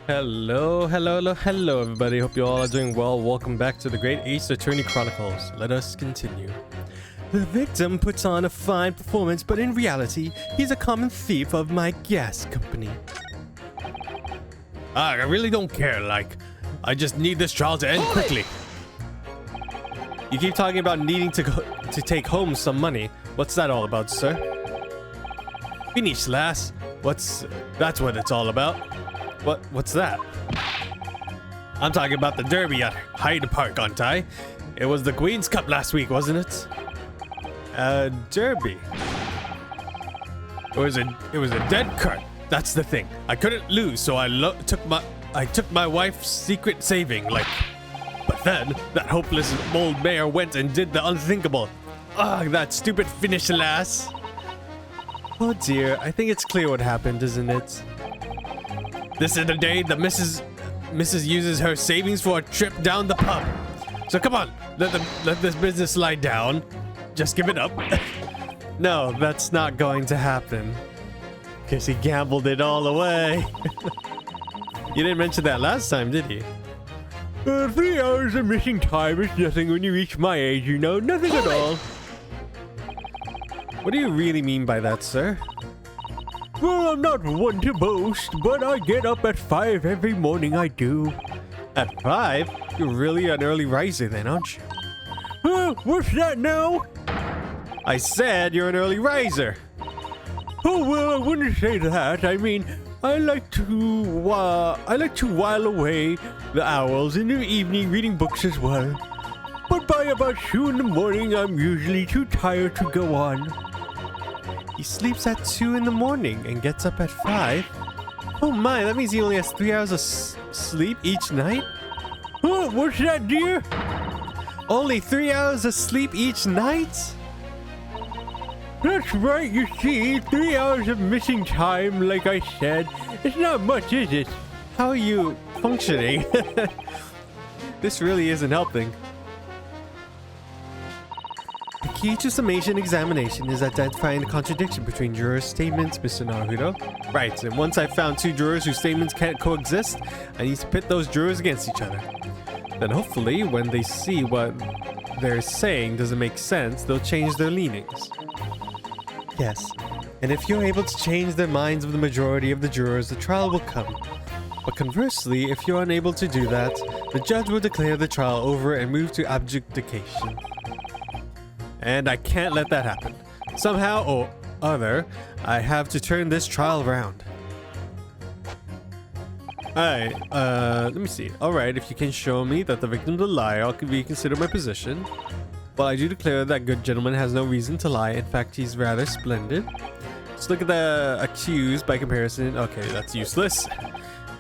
Hello, everybody. Hope you all are doing well. Welcome back to the Great Ace Attorney Chronicles. Let us continue. The victim puts on a fine performance, but in reality, he's a common thief of my gas company. I really don't care, I just need this trial to end quickly. You keep talking about needing to take home some money. What's that all about, sir? Finish, lass. That's what it's all about. What's that? I'm talking about the derby at Hyde Park, aren't I? It was the Queen's Cup last week, wasn't it? Derby. It was a dead cut. That's the thing. I couldn't lose, so I took my wife's secret saving, But then that hopeless old mare went and did the unthinkable. Ugh, that stupid finish, lass. Oh dear, I think it's clear what happened, isn't it? This is the day the Mrs. uses her savings for a trip down the pub. So come on, let this business slide down. Just give it up. No, that's not going to happen. Because he gambled it all away. You didn't mention that last time, did you? 3 hours of missing time is nothing when you reach my age, you know. Nothing at all. What do you really mean by that, sir? Well, I'm not one to boast, but I get up at 5 every morning, I do. At 5? You're really an early riser then, aren't you? What's that now? I said you're an early riser. Oh, well, I wouldn't say that. I mean, I like to while away the hours in the evening reading books as well. But by about 2 in the morning, I'm usually too tired to go on. He sleeps at 2 in the morning and gets up at 5? Oh my, that means he only has 3 hours of sleep each night? Oh, what's that, dear? Only 3 hours of sleep each night? That's right, you see, 3 hours of missing time, like I said. It's not much, is it? How are you functioning? This really isn't helping. The key to summation examination is identifying the contradiction between jurors' statements, Mr. Naruto. Right, and once I've found 2 jurors whose statements can't coexist, I need to pit those jurors against each other. Then hopefully, when they see what they're saying doesn't make sense, they'll change their leanings. Yes, and if you're able to change the minds of the majority of the jurors, the trial will come. But conversely, if you're unable to do that, the judge will declare the trial over and move to adjudication. And I can't let that happen. Somehow or other, I have to turn this trial around. Alright, let me see. Alright, if you can show me that the victim's a liar, I'll reconsider my position. Well, I do declare that good gentleman has no reason to lie. In fact, he's rather splendid. Let's look at the accused by comparison. Okay, that's useless.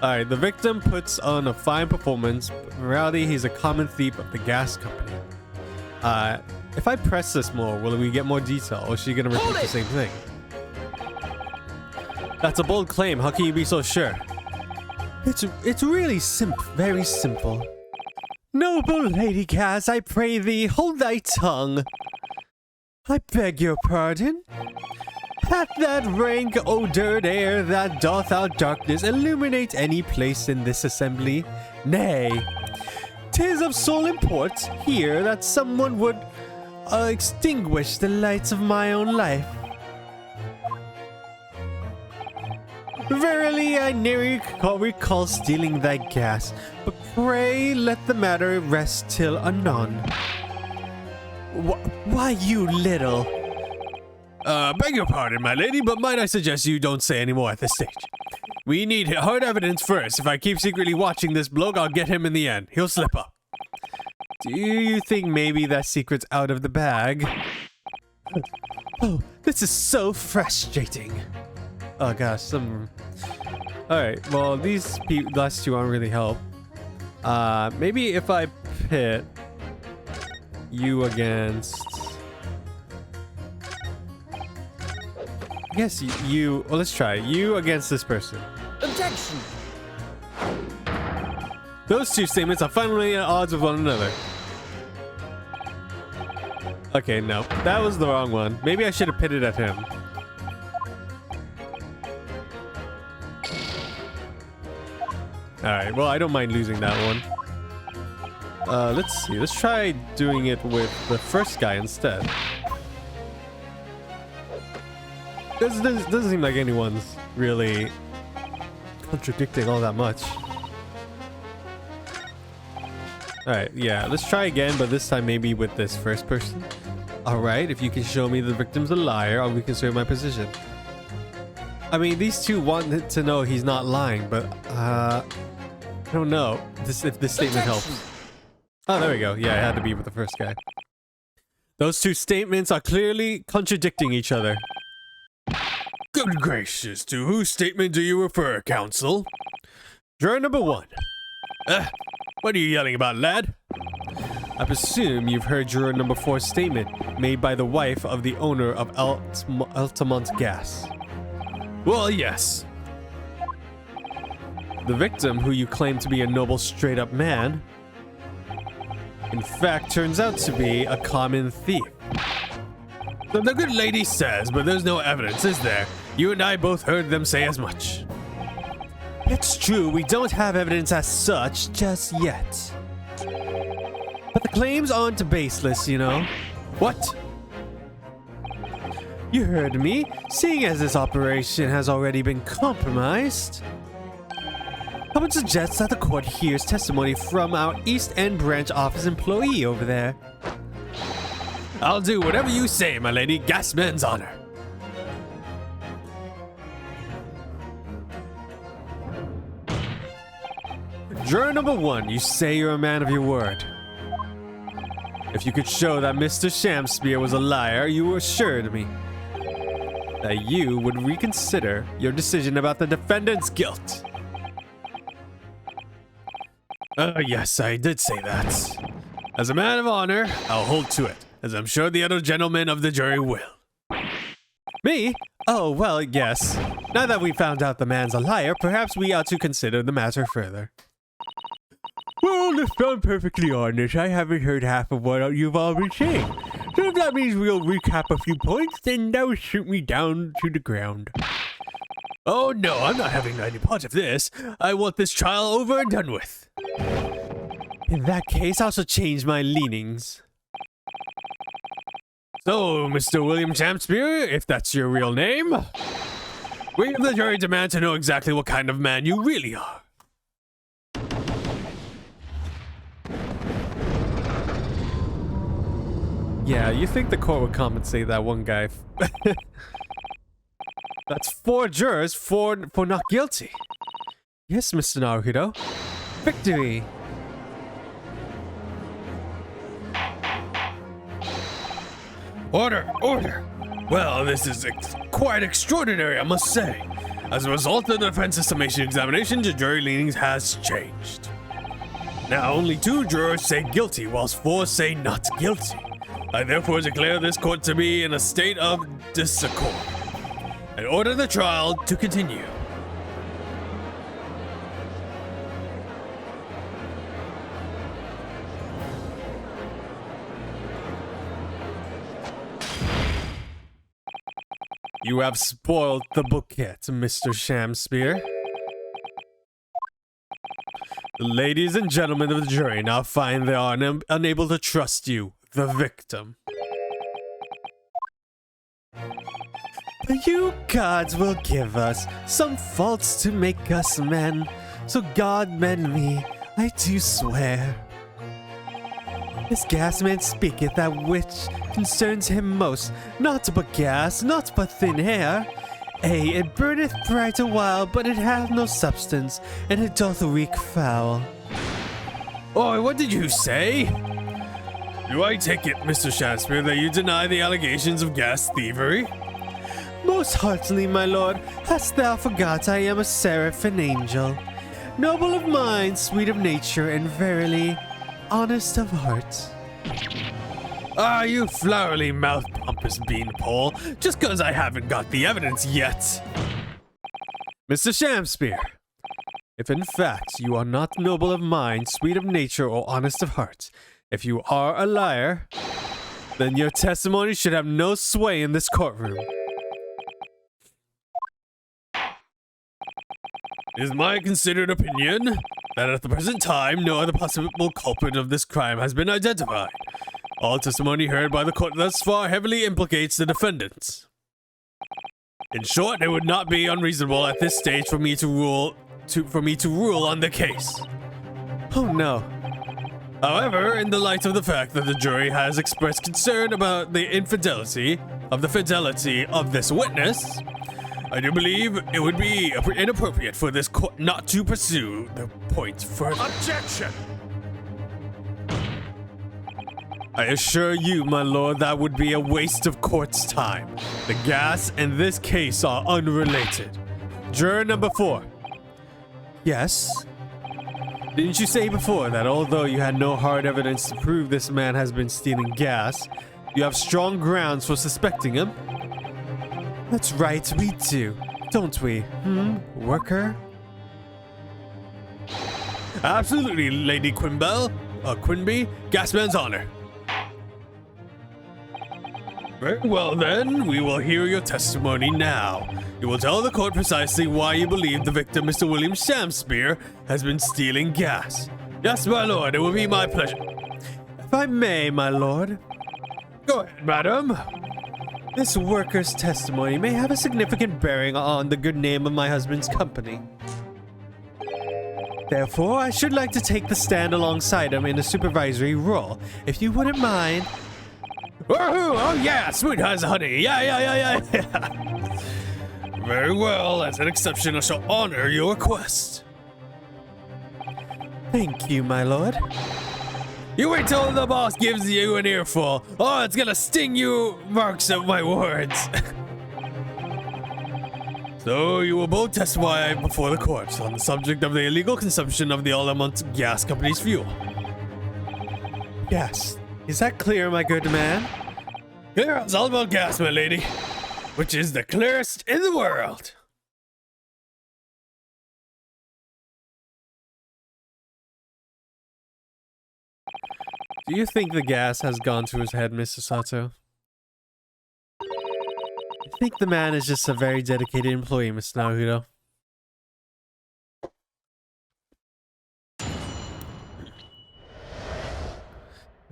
Alright, the victim puts on a fine performance. In reality, he's a common thief of the gas company. If I press this more, will we get more detail, or is she gonna repeat the same thing? That's a bold claim. How can you be so sure? It's really very simple. Noble Lady Cass, I pray thee, hold thy tongue. I beg your pardon? Hath that rank odored air that doth out darkness illuminate any place in this assembly? Nay, 'tis of sole import here that someone would extinguish the lights of my own life. Verily, I ne'er recall stealing thy gas, but pray let the matter rest till anon. Why, you little... beg your pardon, my lady, but might I suggest you don't say any more at this stage? We need hard evidence first. If I keep secretly watching this bloke, I'll get him in the end. He'll slip up. Do you think maybe that secret's out of the bag? Oh, this is so frustrating. Oh gosh, Alright, well, these last 2 aren't really help. Maybe if I pit you against... I guess you... Well, let's try. You against this person. Objection! Those 2 statements are finally at odds with one another. Okay, no. That was the wrong one. Maybe I should have pitted at him. Alright, well, I don't mind losing that one. Let's see. Let's try doing it with the first guy instead. Doesn't seem like anyone's really contradicting all that much. Alright, yeah, let's try again, but this time maybe with this first person. Alright, if you can show me the victim's a liar, I'll reconsider my position. I mean, these two wanted to know he's not lying, but I don't know if this statement helps. Oh, there we go. Yeah, it had to be with the first guy. Those two statements are clearly contradicting each other. Good gracious, to whose statement do you refer, counsel? Juror number 1. What are you yelling about, lad? I presume you've heard juror number 4's statement made by the wife of the owner of Altamont Gas. Well, yes. The victim, who you claim to be a noble straight-up man, in fact turns out to be a common thief. So the good lady says, but there's no evidence, is there? You and I both heard them say as much. It's true, we don't have evidence as such just yet. But the claims aren't baseless, you know. What? You heard me. Seeing as this operation has already been compromised, I would suggest that the court hears testimony from our East End branch office employee over there. I'll do whatever you say, my lady. Gasman's honor. Juror number 1, you say you're a man of your word. If you could show that Mr. Shamspear was a liar, you assured me that you would reconsider your decision about the defendant's guilt. Yes, I did say that. As a man of honor, I'll hold to it, as I'm sure the other gentlemen of the jury will. Me? Oh, well, yes. Now that we found out the man's a liar, perhaps we ought to consider the matter further. Well, if I'm perfectly honest, I haven't heard half of what you've all been saying. So if that means we'll recap a few points, then that would shoot me down to the ground. Oh no, I'm not having any part of this. I want this trial over and done with. In that case, I also change my leanings. So, Mr. William Shamspear, if that's your real name, we of the jury demand to know exactly what kind of man you really are. Yeah, you think the court would compensate that one guy. That's 4 jurors for not guilty. Yes, Mr. Naruto. Victory! Order! Order! Well, this is quite extraordinary, I must say. As a result of the defense's summation examination, the jury leanings has changed. Now, only 2 jurors say guilty, whilst 4 say not guilty. I therefore declare this court to be in a state of disaccord and order the trial to continue. You have spoiled the bouquet, Mr. Shamspear. The ladies and gentlemen of the jury now find they are unable to trust you, the victim. But you gods will give us some faults to make us men, so God mend me, I do swear. This gasman speaketh that which concerns him most, not but gas, not but thin hair. It burneth bright a while, but it hath no substance, and it doth reek foul. Oi, what did you say? Do I take it, Mr. Shakespeare, that you deny the allegations of gas thievery? Most heartily, my lord. Hast thou forgot I am a seraph and angel, noble of mind, sweet of nature, and verily, honest of heart. Ah, you flowery mouth pompous beanpole, just cause I haven't got the evidence yet. Mr. Shamspear, if in fact you are not noble of mind, sweet of nature, or honest of heart, if you are a liar, then your testimony should have no sway in this courtroom. It is my considered opinion that at the present time, no other possible culprit of this crime has been identified. All testimony heard by the court thus far heavily implicates the defendants. In short, it would not be unreasonable at this stage for me to rule on the case. Oh no. However, in the light of the fact that the jury has expressed concern about the fidelity of this witness, I do believe it would be inappropriate for this court not to pursue the point further. Objection! I assure you, my lord, that would be a waste of court's time. The gas and this case are unrelated. Juror number 4. Yes? Didn't you say before that although you had no hard evidence to prove this man has been stealing gas, you have strong grounds for suspecting him? That's right, we do, don't we? Worker? Absolutely, Lady Quinby, Gasman's honor. Very well then, we will hear your testimony now. You will tell the court precisely why you believe the victim, Mr. William Shamspear, has been stealing gas. Yes, my lord, it will be my pleasure. If I may, my lord. Go ahead, madam. This worker's testimony may have a significant bearing on the good name of my husband's company. Therefore, I should like to take the stand alongside him in a supervisory role, if you wouldn't mind. Oh yeah, sweet as honey. Yeah. Very well, as an exception, I shall honor your request. Thank you, my lord. You wait till the boss gives you an earful. Oh, it's gonna sting you, marks of my words. So you will both testify before the court on the subject of the illegal consumption of the Altamont Gas Company's fuel. Yes. Is that clear, my good man? Clear as Altamont Gas, my lady. Which is the clearest in the world. Do you think the gas has gone to his head, Mr. Sato? I think the man is just a very dedicated employee, Mr. Naruto.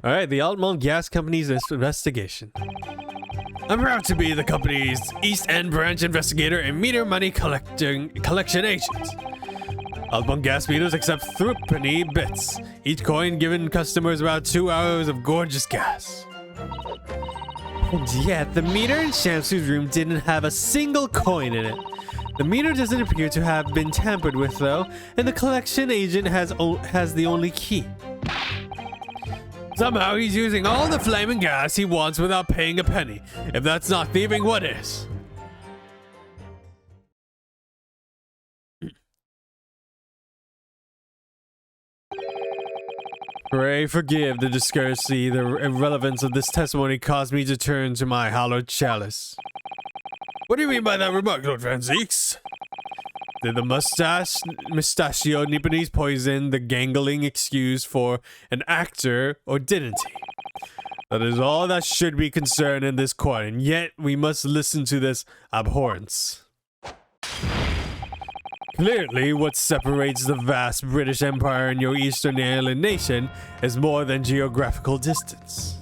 Alright, the Altamont Gas Company's investigation. I'm proud to be the company's East End branch investigator and meter money collection agent. Altamont gas meters accept threepenny bits, each coin giving customers about 2 hours of gorgeous gas. And yet, the meter in Shamsu's room didn't have a single coin in it. The meter doesn't appear to have been tampered with though, and the collection agent has the only key. Somehow he's using all the flaming gas he wants without paying a penny. If that's not thieving, what is? Pray forgive the discourtesy. The irrelevance of this testimony caused me to turn to my hallowed chalice. What do you mean by that remark, Lord Van Zeeks? Did the mustachio Nipponese poison the gangling excuse for an actor, or didn't he? That is all that should be concerned in this court, and yet we must listen to this abhorrence. Clearly, what separates the vast British Empire and your Eastern Alien nation is more than geographical distance.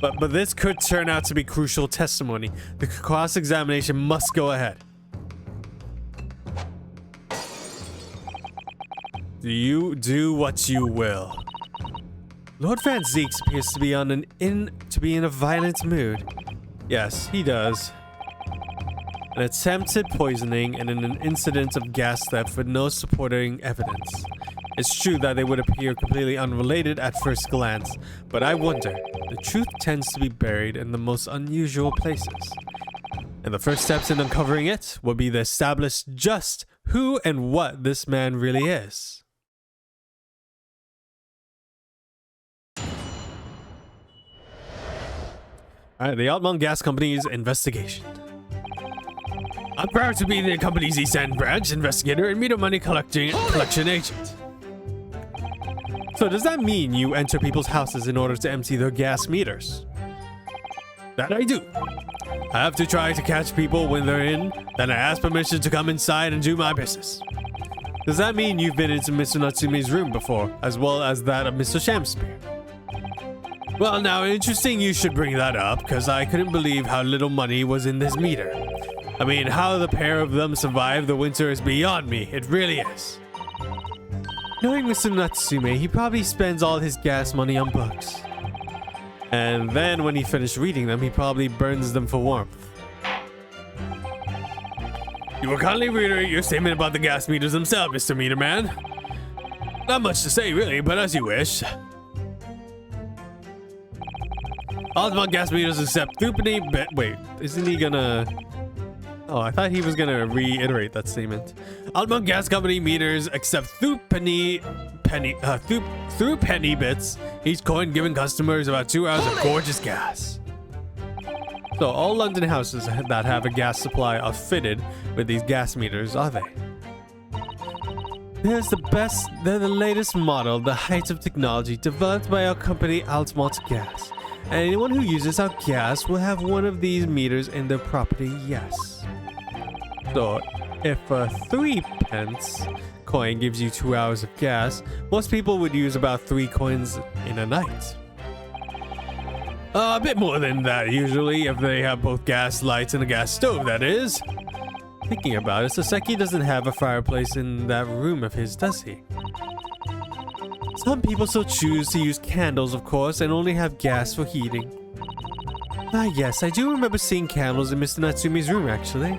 But this could turn out to be crucial testimony. The cross-examination must go ahead. You do what you will. Lord Van Zeeks appears to be in a violent mood. Yes, he does. An attempted poisoning and an incident of gas theft with no supporting evidence. It's true that they would appear completely unrelated at first glance, but I wonder, the truth tends to be buried in the most unusual places. And the first steps in uncovering it will be to establish just who and what this man really is. Alright, the Altamont Gas Company's investigation. I'm proud to be the company's East End branch investigator and meter money collection agent. So does that mean you enter people's houses in order to empty their gas meters? That I do. I have to try to catch people when they're in, then I ask permission to come inside and do my business. Does that mean you've been into Mr. Natsume's room before, as well as that of Mr. Shamspear? Well, now, interesting you should bring that up, because I couldn't believe how little money was in this meter. I mean, how the pair of them survived the winter is beyond me. It really is. Knowing Mr. Natsume, he probably spends all his gas money on books. And then when he finished reading them, he probably burns them for warmth. You will kindly reiterate your statement about the gas meters themselves, Mr. Meter Man. Not much to say, really, but as you wish. All about gas meters except threepenny. Wait, isn't he gonna? Oh, I thought he was gonna reiterate that statement. All about gas company meters except threepenny bits. Each coin giving customers about 2 hours of gorgeous gas. So all London houses that have a gas supply are fitted with these gas meters, are they? They're the latest model, the height of technology developed by our company Altamont Gas. And anyone who uses our gas will have one of these meters in their property, yes. So, if a 3 pence coin gives you 2 hours of gas, most people would use about 3 coins in a night. A bit more than that, usually, if they have both gas lights and a gas stove, that is. Thinking about it, Saseki doesn't have a fireplace in that room of his, does he? Some people still choose to use candles, of course, and only have gas for heating. Ah, yes, I do remember seeing candles in Mr. Natsume's room, actually.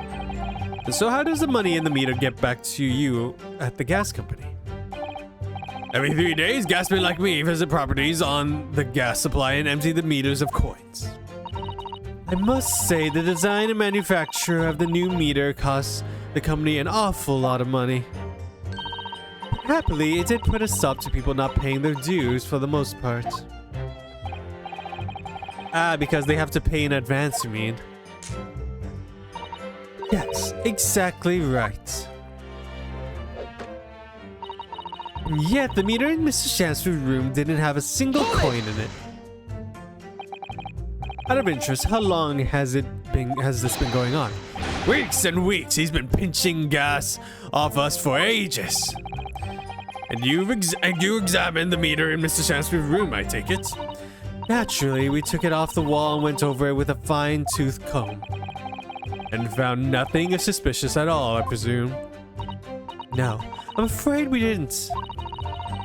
And so how does the money in the meter get back to you at the gas company? Every 3 days, gasmen like me visit properties on the gas supply and empty the meters of coins. I must say the design and manufacture of the new meter costs the company an awful lot of money. Happily, it did put a stop to people not paying their dues for the most part. Ah, because they have to pay in advance, you mean? Yes, exactly right. Yet the meter in Mr. Shamspear's room didn't have a single coin in it. Out of interest, how long has this been going on? Weeks and weeks. He's been pinching gas off us for ages. And you examined the meter in Mr. Shamspear's room, I take it? Naturally, we took it off the wall and went over it with a fine-tooth comb. And found nothing suspicious at all, I presume. No, I'm afraid we didn't.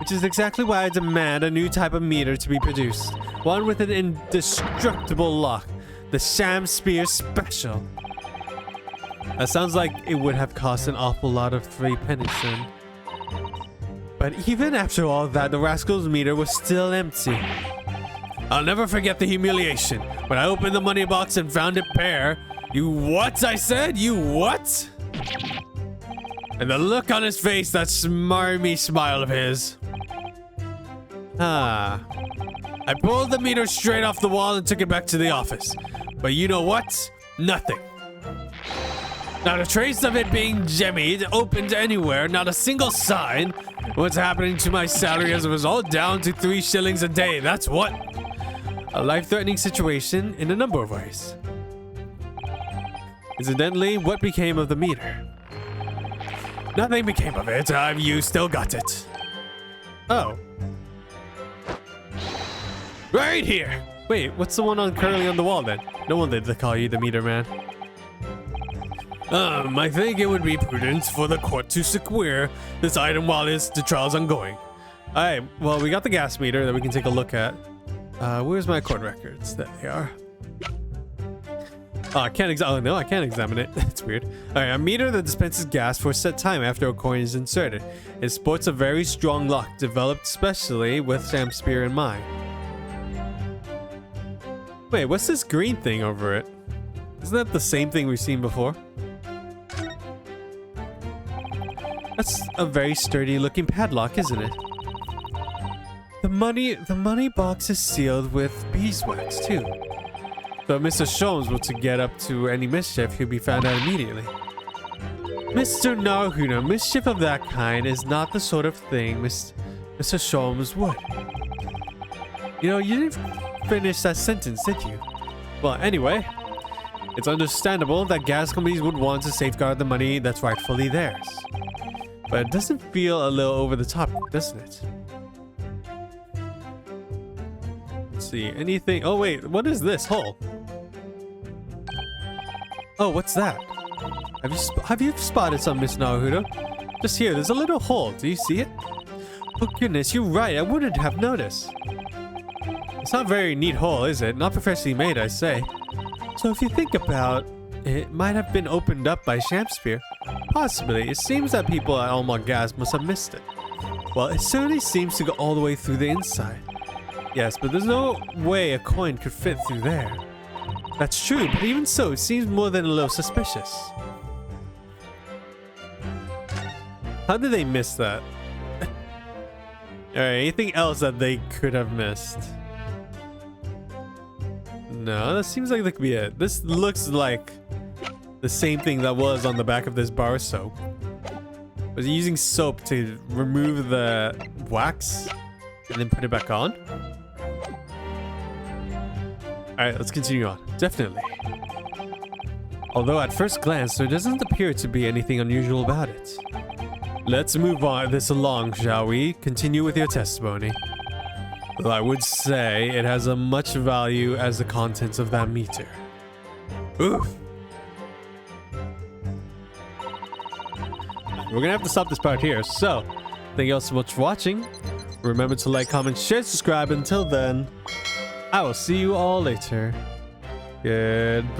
Which is exactly why I demand a new type of meter to be produced. One with an indestructible lock. The Shamspear Special. That sounds like it would have cost an awful lot of 3 pennies then. But even after all that, the rascal's meter was still empty. I'll never forget the humiliation. When I opened the money box and found it bare. You what? I said? You what? And the look on his face, that smarmy smile of his. Ah. I pulled the meter straight off the wall and took it back to the office. But you know what? Nothing. Not a trace of it being jemmied, opened anywhere, not a single sign. What's happening to my salary as a result? Down to 3 shillings a day, that's what? A life-threatening situation in a number of ways. Incidentally, what became of the meter? Nothing became of it. You still got it. Oh. Right here. Wait, what's the one currently on the wall then? No one did call you the meter man. I think it would be prudent for the court to secure this item while the trial's ongoing. Alright, well, we got the gas meter that we can take a look at. Where's my court records? There they are. Oh, I can't examine it. That's weird. Alright, a meter that dispenses gas for a set time after a coin is inserted. It sports a very strong lock, developed specially with Shamspear in mind. Wait, what's this green thing over it? Isn't that the same thing we've seen before? That's a very sturdy looking padlock, isn't it? The money box is sealed with beeswax too. So if Mr. Sholmes were to get up to any mischief, he'll be found out immediately. Mr. Naruto, mischief of that kind is not the sort of thing Mr. Sholmes would. You know, you didn't finish that sentence, did you? Well, anyway, it's understandable that gas companies would want to safeguard the money that's rightfully theirs. But it doesn't feel a little over the top, doesn't it? Let's see, anything... Oh wait, what is this hole? Oh, what's that? Have you spotted some, Miss Naruto? Just here, there's a little hole. Do you see it? Oh goodness, you're right. I wouldn't have noticed. It's not a very neat hole, is it? Not professionally made, I say. So if you think about it, it might have been opened up by Shakespeare. Possibly. It seems that people at Almond Gas must have missed it. Well, it certainly seems to go all the way through the inside. Yes, but there's no way a coin could fit through there. That's true, but even so, it seems more than a little suspicious. How did they miss that? Alright, anything else that they could have missed? No, that seems like that could be it. This looks like the same thing that was on the back of this bar soap. Was he using soap to remove the wax and then put it back on? Alright, let's continue on. Definitely. Although at first glance, there doesn't appear to be anything unusual about it. Let's move on this along, shall we? Continue with your testimony. Well, I would say it has as much value as the contents of that meter. Oof. We're gonna have to stop this part here, so thank you all so much for watching. Remember to like, comment, share, subscribe. Until then, I will see you all later. Goodbye.